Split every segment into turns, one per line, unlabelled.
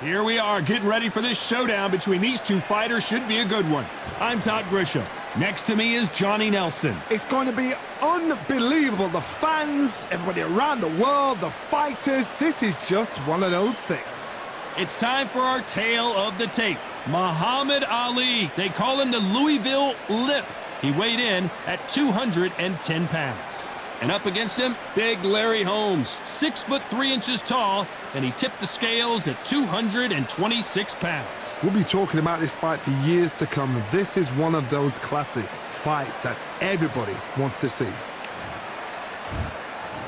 Here we are, getting ready for this showdown between these two fighters. Should be a good one. I'm Todd Grisham. Next to me is Johnny Nelson.
It's going to be unbelievable. The fans, everybody around the world, the fighters. This is just one of those things.
It's time for our tale of the tape. Muhammad Ali. They call him the Louisville Lip. He weighed in at 210 pounds. And up against him, big Larry Holmes, 6'3" tall, and he tipped the scales at 226 pounds.
We'll be talking about this fight for years to come. This is one of those classic fights that everybody wants to see.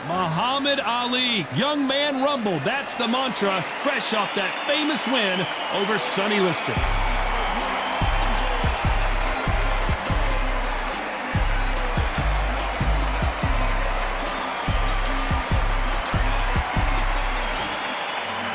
Muhammad Ali, young man rumble, that's the mantra, fresh off that famous win over Sonny Liston.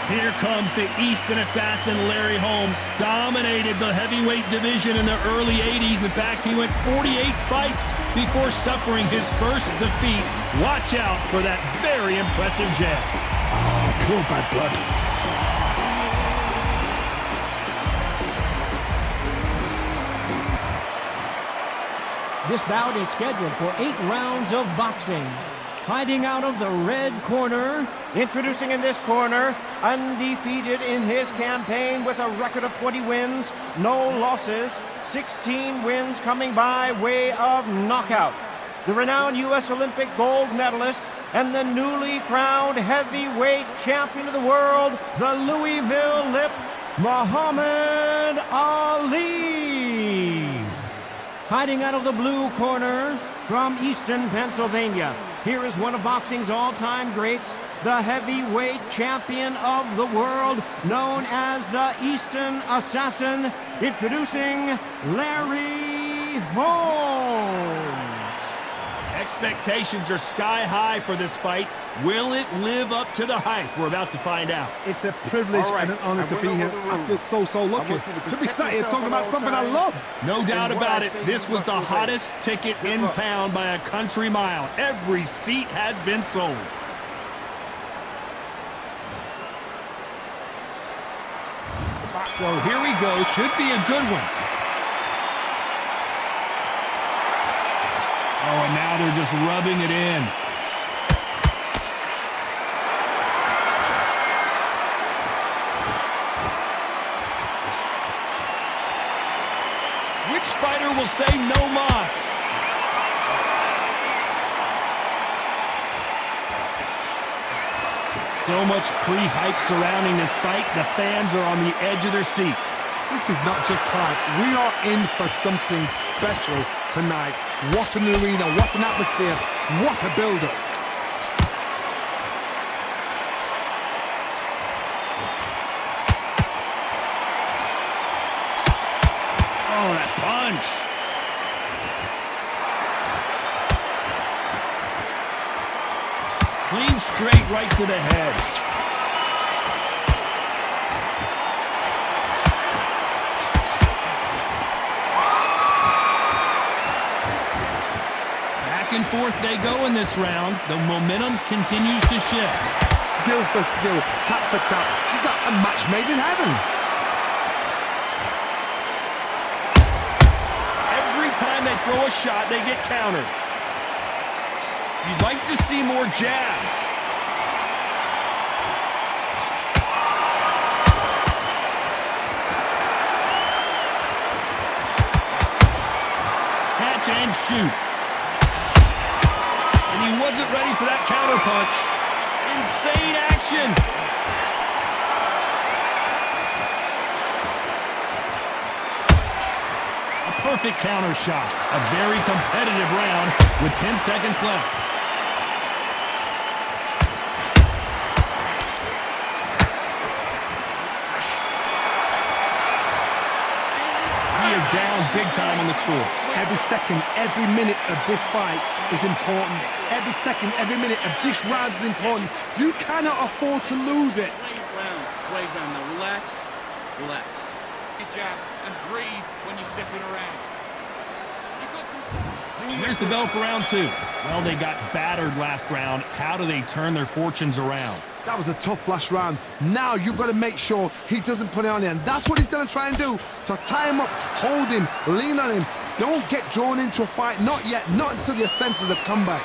Here comes the Eastern assassin, Larry Holmes. Dominated the heavyweight division in the early 80s. In fact, he went 48 fights before suffering his first defeat. Watch out for that very impressive jab.
Oh, pure bad blood.
This bout is scheduled for 8 rounds of boxing. Fighting out of the red corner,
introducing in this corner, undefeated in his campaign with a record of 20 wins, no losses, 16 wins coming by way of knockout. The renowned U.S. Olympic gold medalist and the newly crowned heavyweight champion of the world, the Louisville Lip, Muhammad Ali.
Fighting out of the blue corner from Easton, Pennsylvania. Here is one of boxing's all-time greats, the heavyweight champion of the world, known as the Eastern Assassin, introducing Larry Holmes.
Expectations are sky high for this fight. Will it live up to the hype? We're about to find out.
It's a privilege and an honor to be here. I feel so lucky to be sat here talking about something I love.
No doubt about it, this was the hottest ticket in town by a country mile. Every seat has been sold. So here we go, should be a good one. Oh, and now they're just rubbing it in. Which fighter will say no mas? So much pre-hype surrounding this fight, the fans are on the edge of their seats.
This is not just hype. We are in for something special tonight. What an arena, what an atmosphere, what a build-up.
Oh, that punch. Clean straight right to the head. Back and forth they go in this round. The momentum continues to shift.
Skill for skill, tap for tap. She's like a match made in heaven.
Every time they throw a shot, they get countered. You'd like to see more jabs. Catch and shoot. And he wasn't ready for that counter punch. Insane action. A perfect counter shot. A very competitive round with 10 seconds left. Down big time on the score.
Every second, every minute of this fight is important. Every second, every minute of this round is important. You cannot afford to lose it.
Play round. Now relax. Good job. And breathe when you're stepping around.
There's the bell for round 2. Well, they got battered last round. How do they turn their fortunes around?
That was a tough last round. Now you've got to make sure he doesn't put it on you, and that's what he's going to try and do. So tie him up, hold him, lean on him. Don't get drawn into a fight. Not yet. Not until your senses have come back.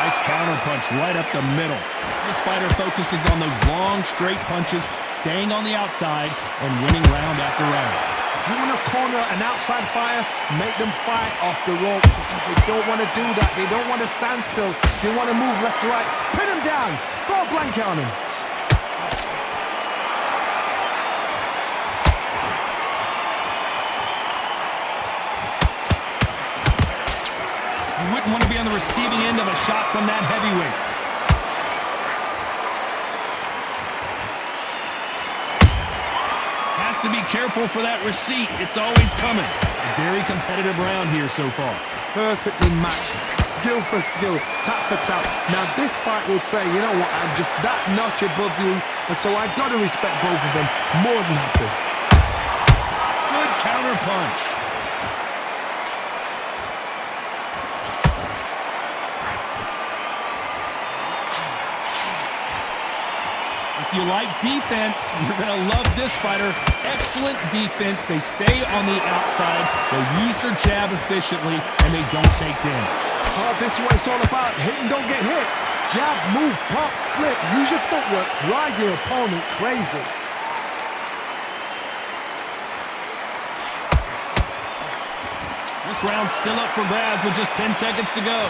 Nice counter punch right up the middle. This fighter focuses on those long, straight punches, staying on the outside and winning round after round.
If you want to corner an outside fighter, make them fight off the rope because they don't want to do that. They don't want to stand still. They want to move left to right. Pin him down. Throw a blanket on him.
You wouldn't want to be on the receiving end of a shot from that heavyweight. To be careful for that receipt. It's always coming. A very competitive round here so far.
Perfectly matched. Skill for skill. Tap for tap. Now this fight will say, you know what, I'm just that notch above you, and so I've got to respect both of them more than happy.
Good counter punch. If you like defense, you're going to love this fighter. Excellent defense. They stay on the outside. They use their jab efficiently, and they don't take damage.
Oh, this is what it's all about. Hit and don't get hit. Jab, move, pop, slip. Use your footwork. Drive your opponent crazy.
This round's still up for grabs with just 10 seconds to go.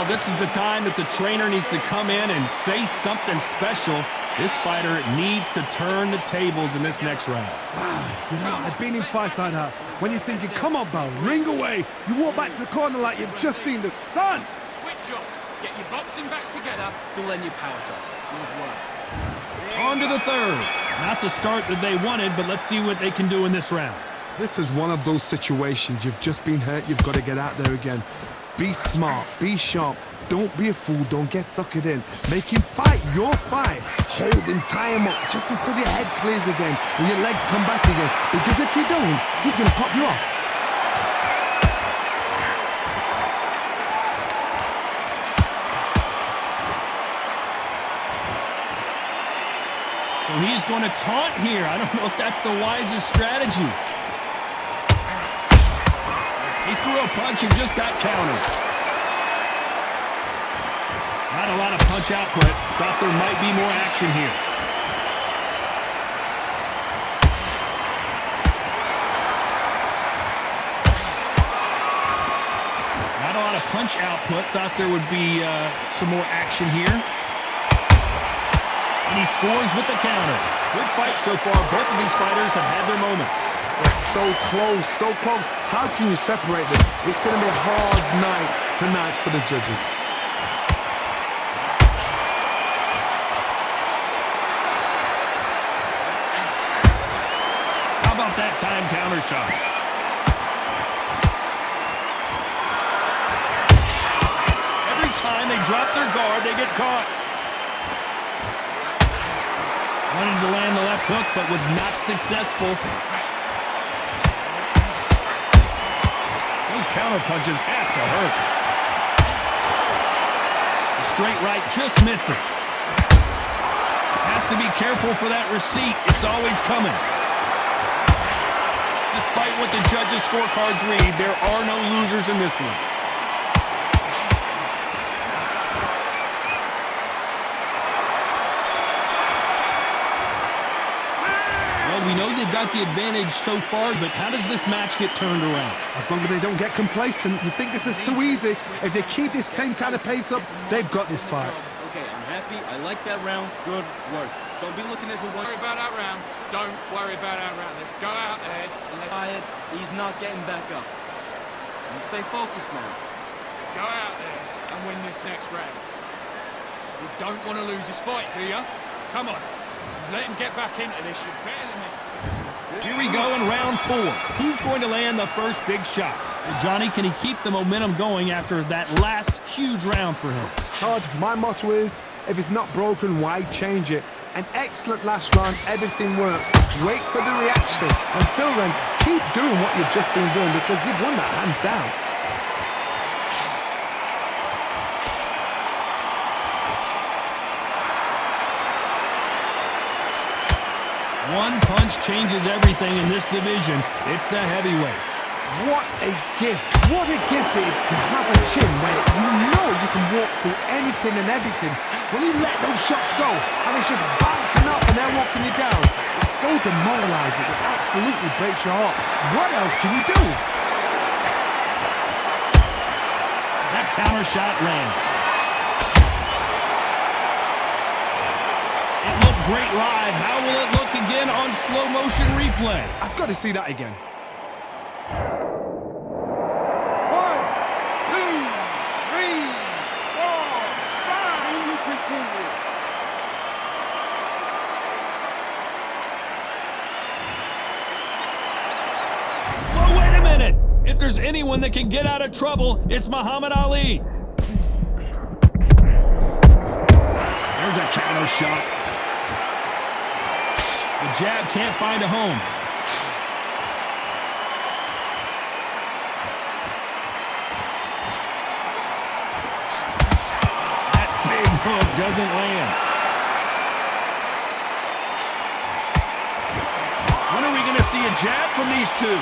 This is the time that the trainer needs to come in and say something special. This fighter needs to turn the tables in this next round.
Wow, you know, I've been in fights like that. When you're thinking, come on, Bell, ring away. You walk back to the corner like you've just seen the sun.
Switch up. Get your boxing back together. Fill in your power shot. Good work.
On to the third. Not the start that they wanted, but let's see what they can do in this round.
This is one of those situations. You've just been hurt. You've got to get out there again. Be smart, be sharp, don't be a fool, don't get suckered in. Make him fight your fight. Hold him, tie him up, just until your head clears again and your legs come back again. Because if you don't, he's going to pop you off.
So he's going to taunt here. I don't know if that's the wisest strategy. He threw a punch and just got countered. Not a lot of punch output. Thought there might be more action here. Not a lot of punch output. Thought there would be some more action here. And he scores with the counter. Good fight so far. Both of these fighters have had their moments.
They're so close, so close. How can you separate them? It's going to be a hard night tonight for the judges.
How about that time counter shot? Every time they drop their guard, they get caught. Wanted to land the left hook, but was not successful. Those counter punches have to hurt. The straight right just misses. Has to be careful for that receipt. It's always coming. Despite what the judges' scorecards read, there are no losers in this one. We know they've got the advantage so far, but how does this match get turned around?
As long as they don't get complacent, you think this is too easy. If they keep this same kind of pace up, they've got this fight.
Okay, I'm happy. I like that round. Good work. Don't be looking at the one. Worry about that round. Don't worry about our round. Let's go out there and let's tired. He's not getting back up. You stay focused, man. Go out there and win this next round. You don't want to lose this fight, do you? Come on. Let him get back into this. You're better than this.
Here we go in round 4. Who's going to land the first big shot? Johnny, can he keep the momentum going after that last huge round for him?
Todd, my motto is, if it's not broken, why change it? An excellent last round, everything works. Wait for the reaction. Until then, keep doing what you've just been doing because you've won that hands down.
One punch changes everything in this division. It's the heavyweights.
What a gift. What a gift it is to have a chin where you know you can walk through anything and everything. When you let those shots go and it's just bouncing up and they're walking you down, it's so demoralizing. It absolutely breaks your heart. What else can you do?
That counter shot lands. It looked great live. How will it look again on slow motion replay?
I've got to see that again.
1, 2, 3, 4, 5. And you continue.
Well, wait a minute. If there's anyone that can get out of trouble, it's Muhammad Ali. There's a counter shot. The jab can't find a home. That big hook doesn't land. When are we going to see a jab from these two?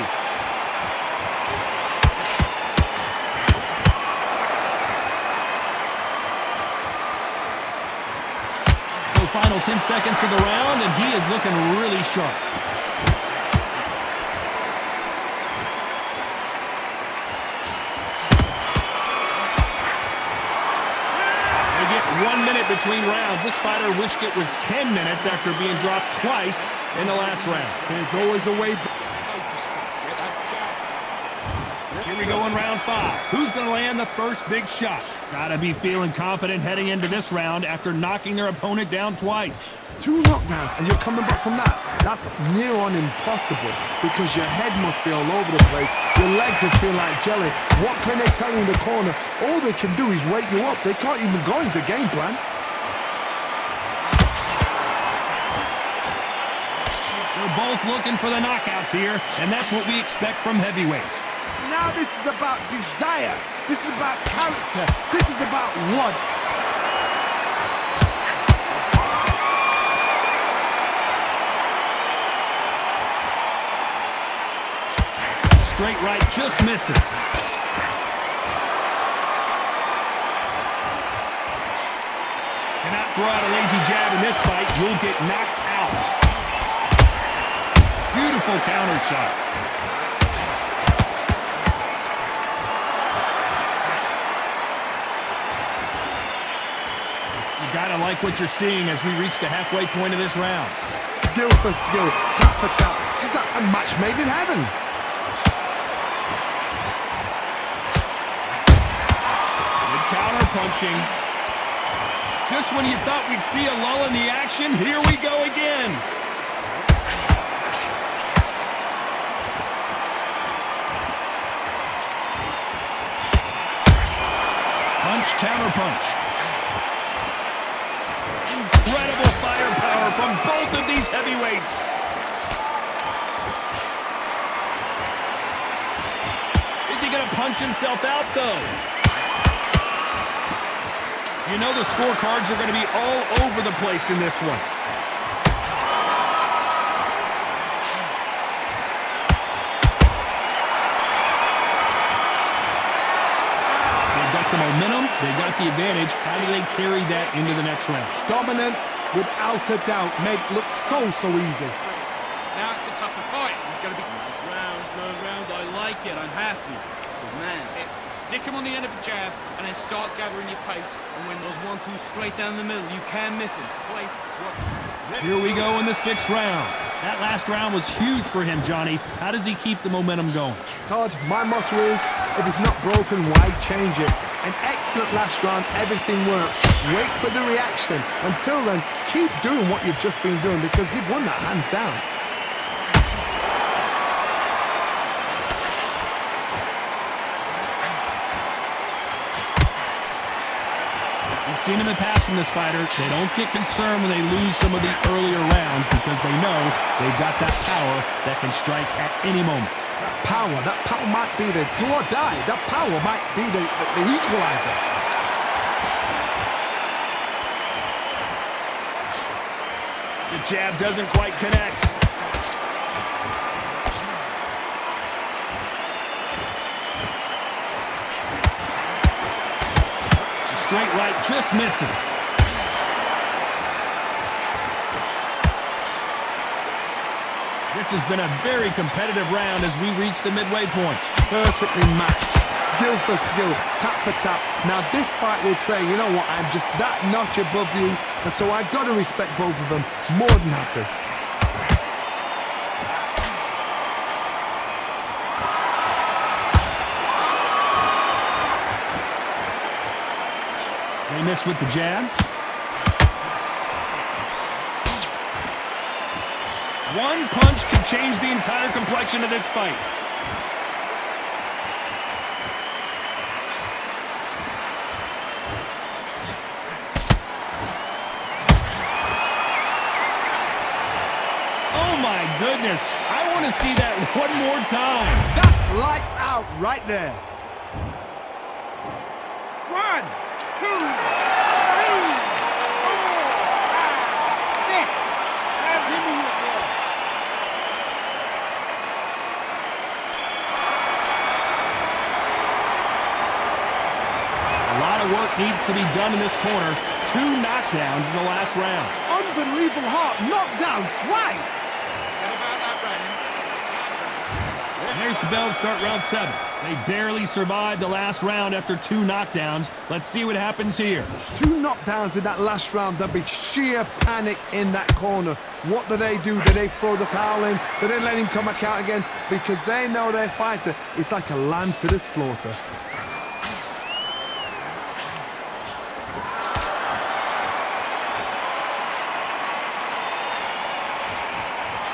Final 10 seconds of the round, and he is looking really sharp. They get 1 minute between rounds. This fighter wished it was 10 minutes after being dropped twice in the last round.
There's always a way.
Here we go in round 5. Who's going to land the first big shot? Gotta be feeling confident heading into this round after knocking their opponent down twice.
2 knockdowns and you're coming back from that. That's near on impossible because your head must be all over the place. Your legs would feel like jelly. What can they tell you in the corner? All they can do is wake you up. They can't even go into game plan.
They're both looking for the knockouts here, and that's what we expect from heavyweights.
Now this is about desire. This is about character. This is about want.
Straight right just misses. Cannot throw out a lazy jab in this fight. You'll get knocked out. Beautiful counter shot. Gotta like what you're seeing as we reach the halfway point of this round.
Skill for skill, tap for tap. Just like a match made in heaven.
Good counter punching. Just when you thought we'd see a lull in the action, here we go again. Punch, counter punch. Incredible firepower from both of these heavyweights. Is he going to punch himself out, though? You know the scorecards are going to be all over the place in this one. The momentum, they got the advantage. How do they carry that into the next round?
Dominance, without a doubt, make look so easy.
Now it's a tougher fight. He's going to be... Nice round, good round. I like it. I'm happy. But man...
Stick him on the end of a jab and then start gathering your pace.
And when those 1-2 straight down the middle, you can't miss him. Play, work.
Here we go in the 6th round. That last round was huge for him, Johnny. How does he keep the momentum going?
Todd, my motto is, if it's not broken, why change it? An excellent last round, everything works. Wait for the reaction. Until then, keep doing what you've just been doing because you've won that hands down.
seen him in past from this fighter. They don't get concerned when they lose some of the earlier rounds because they know they've got that power that can strike at any moment.
That power might be the do or die. That power might be the equalizer.
The jab doesn't quite connect. Straight right just misses. This has been a very competitive round as we reach the midway point.
Perfectly matched, skill for skill, tap for tap. Now this fight will say, you know what, I'm just that notch above you, and so I've got to respect both of them more than happy.
They miss with the jab. One punch could change the entire complexion of this fight. Oh my goodness. I want to see that one more time.
That's lights out right there.
1, 2, 3, 4, 5, 6, 7.
A lot of work needs to be done in this corner. 2 knockdowns in the last round.
Unbelievable heart, knocked down twice.
What about that, Brandon?
And there's the bell to start round 7. They barely survived the last round after 2 knockdowns. Let's see what happens here.
2 knockdowns in that last round. There'll be sheer panic in that corner. What do? Do they throw the towel in? Do they let him come back out again? Because they know their fighter is like a lamb to the slaughter.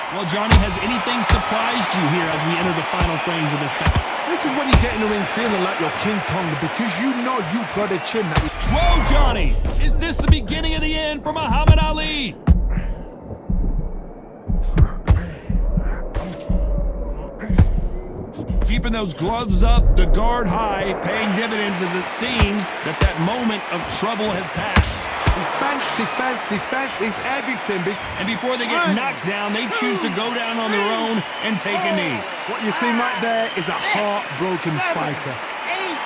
Well, Johnny, has anything surprised you here as we enter the final frames of this battle?
This is when you get in the ring feeling like you're King Kong because you know you've got a chin that...
Whoa, Johnny! Is this the beginning of the end for Muhammad Ali? Keeping those gloves up, the guard high, paying dividends as it seems that moment of trouble has passed.
Defense is everything.
And before they get knocked down, they choose to go down on their own and take a knee.
What you see right there is a heartbroken fighter.
8.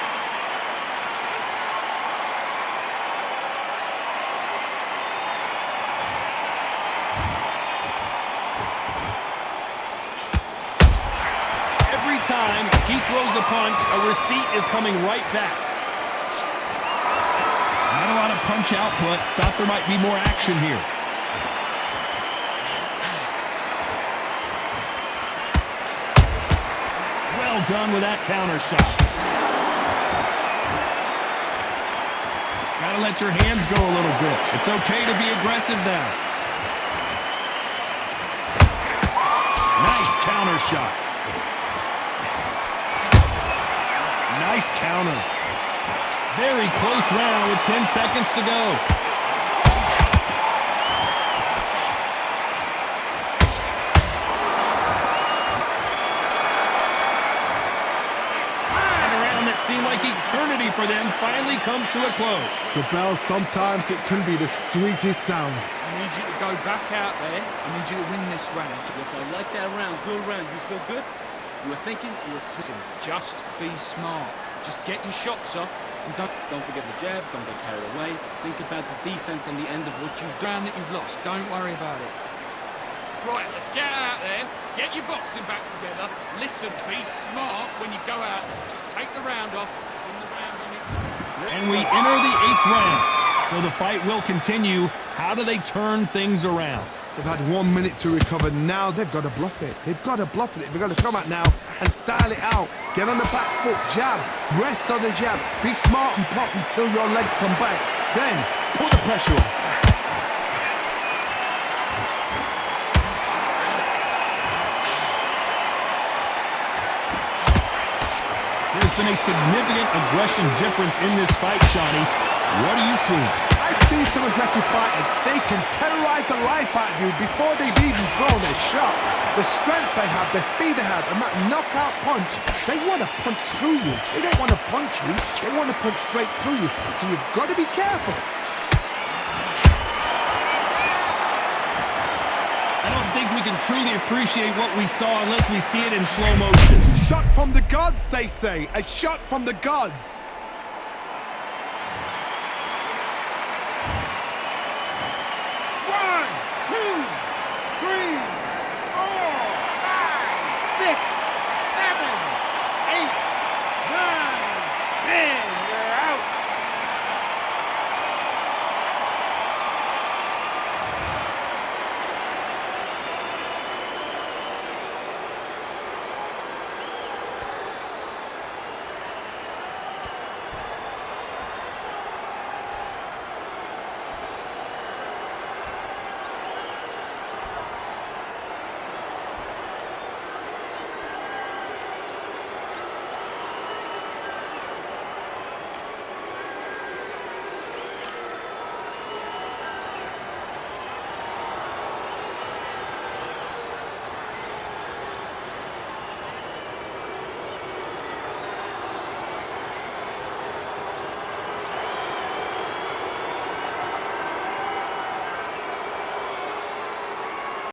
Every time he throws a punch, a receipt is coming right back. Not a lot of punch output. Thought there might be more action here. Well done with that counter shot. Gotta let your hands go a little bit. It's okay to be aggressive now. Nice counter shot. Nice counter. Very close round with 10 seconds to go. And a round that seemed like eternity for them finally comes to a close.
The bell, sometimes it can be the sweetest sound.
I need you to go back out there. I need you to win this round.
Yes, I like that round. Good round. You feel good? You were thinking, you were
Listen, just be smart. Just get your shots off. And
don't forget the jab, don't get carried away. Think about the defense on the end of what you've done.
round that you've lost. Don't worry about it. Right, let's get out there. Get your boxing back together. Listen, be smart when you go out. Just take the round off. Win the round on it.
And we enter the 8th round. So the fight will continue. How do they turn things around?
They've had 1 minute to recover. Now they've got to bluff it. They've got to bluff it. They've got to come out now and style it out. Get on the back foot, jab, rest on the jab. Be smart and pop until your legs come back. Then put the pressure on.
There's been a significant aggression difference in this fight, Johnny. What do you see?
seen some aggressive fighters, they can terrorize the life out of you before they've even thrown their shot. The strength they have, the speed they have, and that knockout punch, they want to punch through you. They don't want to punch you, they want to punch straight through you. So you've got to be careful.
I don't think we can truly appreciate what we saw unless we see it in slow motion.
Shot from the gods, they say. A shot from the gods.